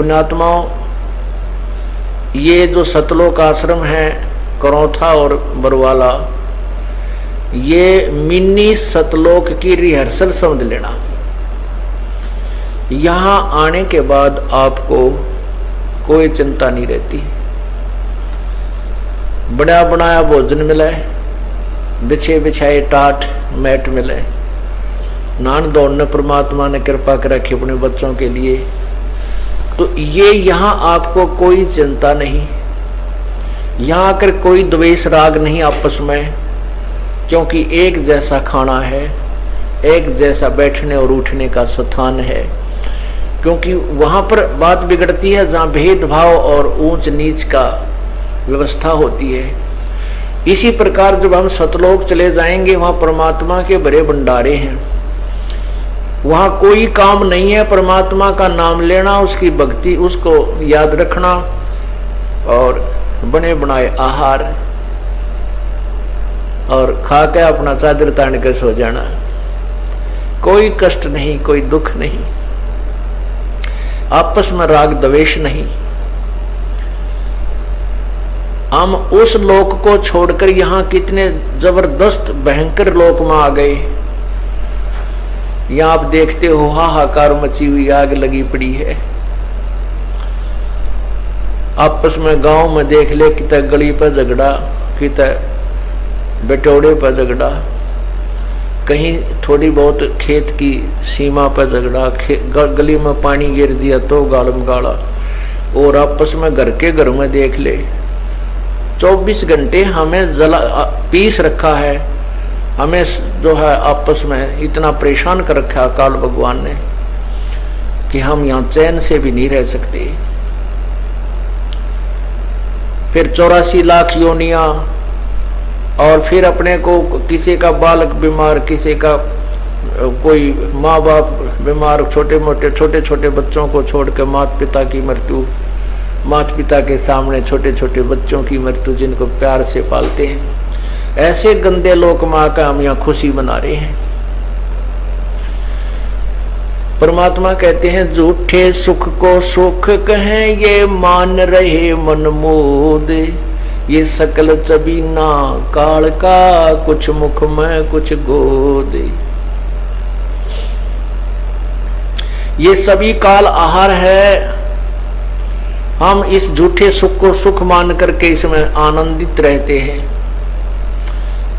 पुण्यात्माओं, ये जो सतलोक आश्रम है करौथा और बरवाला, ये मिनी सतलोक की रिहर्सल समझ लेना। यहां आने के बाद आपको कोई चिंता नहीं रहती। बड़ा बनाया भोजन मिले, बिछे बिछाए टाट मैट मिले, नान दौड़ने परमात्मा ने कृपा कर रखी अपने बच्चों के लिए। तो ये यहाँ आपको कोई चिंता नहीं, यहाँ आकर कोई द्वेष राग नहीं आपस में, क्योंकि एक जैसा खाना है, एक जैसा बैठने और उठने का स्थान है। क्योंकि वहां पर बात बिगड़ती है जहां भेदभाव और ऊंच नीच का व्यवस्था होती है। इसी प्रकार जब हम सतलोक चले जाएंगे, वहां परमात्मा के बड़े भंडारे हैं, वहां कोई काम नहीं है, परमात्मा का नाम लेना, उसकी भक्ति, उसको याद रखना और बने बनाए आहार और खा के अपना चादर तान के सो जाना। कोई कष्ट नहीं, कोई दुख नहीं, आपस में राग द्वेष नहीं। हम उस लोक को छोड़कर यहां कितने जबरदस्त भयंकर लोक में आ गए। यहां आप देखते हो हाहाकार मची हुई, आग लगी पड़ी है। आपस में गांव में देख ले, कितना गली पर झगड़ा, कितना बेटोड़े पर झगड़ा, कहीं थोड़ी बहुत खेत की सीमा पर झगड़ा, गली में पानी गिर दिया तो गालम गाला। और आपस में घर के घर में देख ले, 24 घंटे हमें जला पीस रखा है, हमें जो है आपस में इतना परेशान कर रखा अकाल भगवान ने कि हम यहाँ चैन से भी नहीं रह सकते। फिर 84 लाख योनियां, और फिर अपने को किसी का बालक बीमार, किसी का कोई माँ बाप बीमार, छोटे छोटे बच्चों को छोड़ के माता पिता की मृत्यु, माता पिता के सामने छोटे छोटे बच्चों की मृत्यु जिनको प्यार से पालते हैं। ऐसे गंदे लोक में आकर हम यहाँ खुशी मना रहे हैं। परमात्मा कहते हैं झूठे सुख को सुख कहें, ये मान रहे मनमोद, ये सकल चबीना काल का, कुछ मुख में कुछ गोद। ये सभी काल आहार है। हम इस झूठे सुख को सुख मान करके इसमें आनंदित रहते हैं।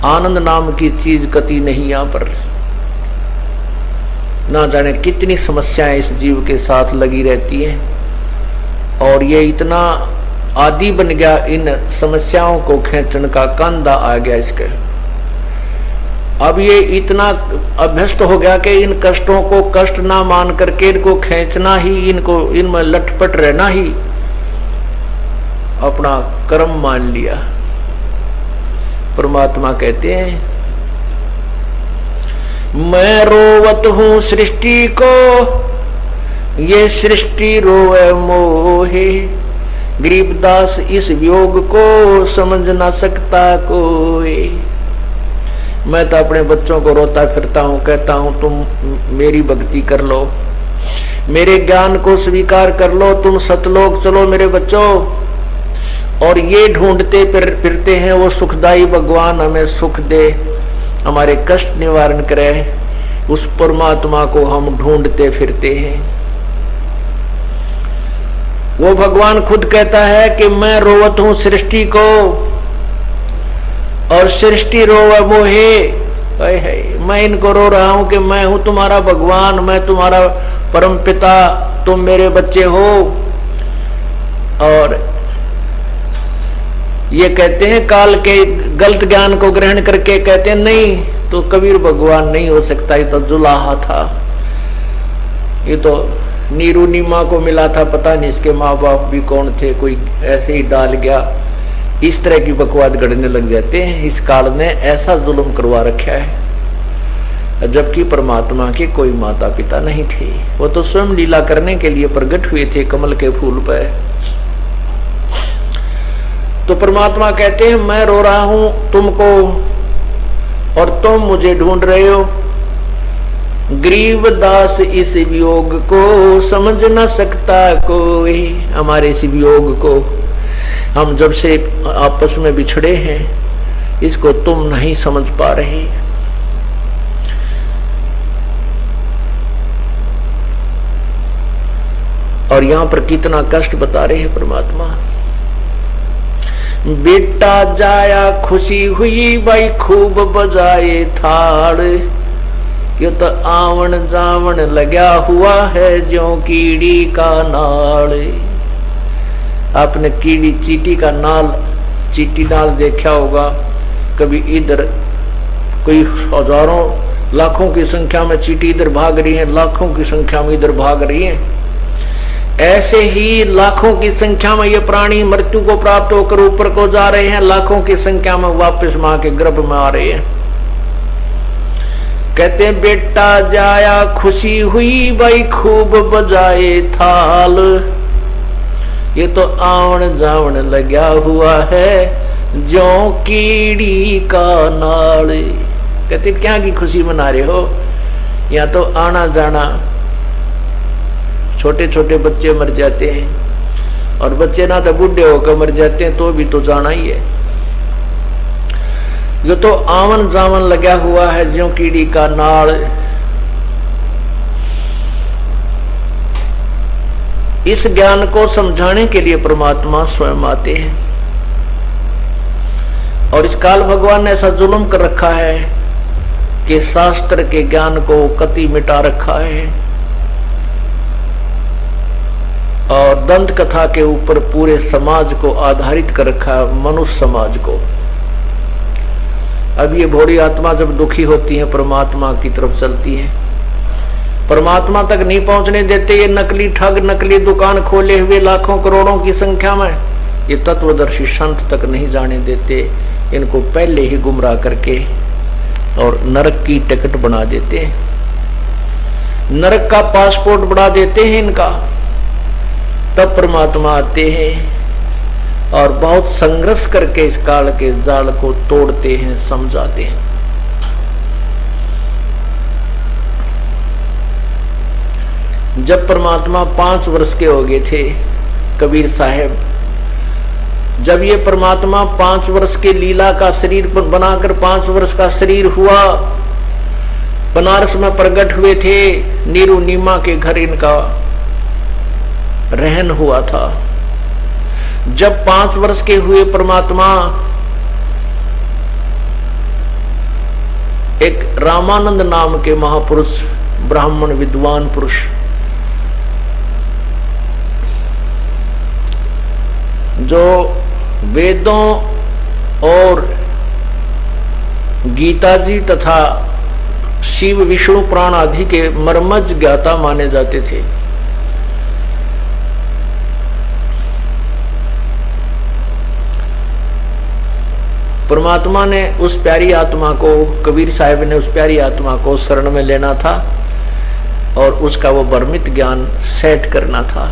आनंद नाम की चीज कति नहीं यहाँ पर। ना जाने कितनी समस्याएं इस जीव के साथ लगी रहती है, और ये इतना आदी बन गया, इन समस्याओं को खींचन का कांधा आ गया इसके। अब ये इतना अभ्यस्त हो गया कि इन कष्टों को कष्ट ना मान करके इनको खींचना ही, इनको इनमें लटपट रहना ही अपना कर्म मान लिया। परमात्मा कहते हैं मैं रोवत हूं सृष्टि को, ये सृष्टि रोए मोहे, गरीबदास इस वियोग को समझ ना सकता कोई। मैं तो अपने बच्चों को रोता फिरता हूं, कहता हूं तुम मेरी भक्ति कर लो, मेरे ज्ञान को स्वीकार कर लो, तुम सतलोक चलो मेरे बच्चों। और ये ढूंढते फिरते हैं वो सुखदाई भगवान हमें सुख दे, हमारे कष्ट निवारण करे, उस परमात्मा को हम ढूंढते फिरते हैं। वो भगवान खुद कहता है कि मैं रोवत हूं सृष्टि को, और सृष्टि रोवे मोहे। मैं इनको रो रहा हूं कि मैं हूं तुम्हारा भगवान, मैं तुम्हारा परम पिता, तुम मेरे बच्चे हो। और ये कहते हैं काल के गलत ज्ञान को ग्रहण करके कहते हैं नहीं तो कबीर भगवान नहीं हो सकता, ये तो जुलाहा था, ये तो नीरू नीमा को मिला था, पता नहीं इसके माँ बाप भी कौन थे, कोई ऐसे ही डाल गया। इस तरह की बकवाद गढ़ने लग जाते हैं। इस काल ने ऐसा जुल्म करवा रखा है, जबकि परमात्मा के कोई माता पिता नहीं थे, वो तो स्वयं लीला करने के लिए प्रकट हुए थे कमल के फूल पर। तो परमात्मा कहते हैं मैं रो रहा हूं तुमको और तुम मुझे ढूंढ रहे हो। गरीबदास इस वियोग को समझ न सकता कोई। हमारे इस वियोग को, हम जब से आपस में बिछड़े हैं, इसको तुम नहीं समझ पा रहे। और यहां पर कितना कष्ट बता रहे हैं परमात्मा। बेटा जाया खुशी हुई भाई खूब बजाए थाड़, ये तो आवन जावन लगा हुआ है ज्यों कीड़ी का नाल। आपने कीड़ी चींटी का नाल, चींटी नाल देखा होगा कभी। इधर कोई हजारों लाखों की संख्या में चींटी इधर भाग रही है, लाखों की संख्या में इधर भाग रही है। ऐसे ही लाखों की संख्या में ये प्राणी मृत्यु को प्राप्त होकर ऊपर को जा रहे हैं, लाखों की संख्या में वापस मां के गर्भ में आ रहे हैं। कहते हैं बेटा जाया खुशी हुई भाई खूब बजाए थाल, ये तो आवन जावन लगा हुआ है ज्यों कीड़ी का नाल। कहते क्या की खुशी मना रहे हो, या तो आना जाना। छोटे छोटे बच्चे मर जाते हैं, और बच्चे ना तो बूढ़े होकर मर जाते हैं तो भी तो जाना ही है। ये तो आवन जावन लगा हुआ है ज्यों कीड़ी का नाड़। इस ज्ञान को समझाने के लिए परमात्मा स्वयं आते हैं। और इस काल भगवान ने ऐसा जुल्म कर रखा है कि शास्त्र के ज्ञान को कति मिटा रखा है, और दंत कथा के ऊपर पूरे समाज को आधारित कर रखा है, मनुष्य समाज को। अब ये भोली आत्मा जब दुखी होती है परमात्मा की तरफ चलती है, परमात्मा तक नहीं पहुंचने देते। ये नकली ठग, नकली दुकान खोले हुए लाखों करोड़ों की संख्या में, ये तत्वदर्शी संत तक नहीं जाने देते। इनको पहले ही गुमराह करके और नरक की टिकट बना देते हैं, नरक का पासपोर्ट बना देते हैं इनका। तब परमात्मा आते हैं और बहुत संघर्ष करके इस काल के जाल को तोड़ते हैं, समझाते हैं। जब परमात्मा 5 वर्ष के हो गए थे, कबीर साहब, जब ये परमात्मा 5 वर्ष के लीला का शरीर बनाकर 5 वर्ष का शरीर हुआ, बनारस में प्रकट हुए थे। नीरू नीमा के घर इनका रहन हुआ था। जब 5 वर्ष के हुए परमात्मा, एक रामानंद नाम के महापुरुष, ब्राह्मण विद्वान पुरुष, जो वेदों और गीता जी तथा शिव विष्णु पुराण आदि के मर्मज्ञ ज्ञाता माने जाते थे, परमात्मा ने उस प्यारी आत्मा को, कबीर साहब ने उस प्यारी आत्मा को शरण में लेना था और उसका वो भ्रमित ज्ञान सेट करना था।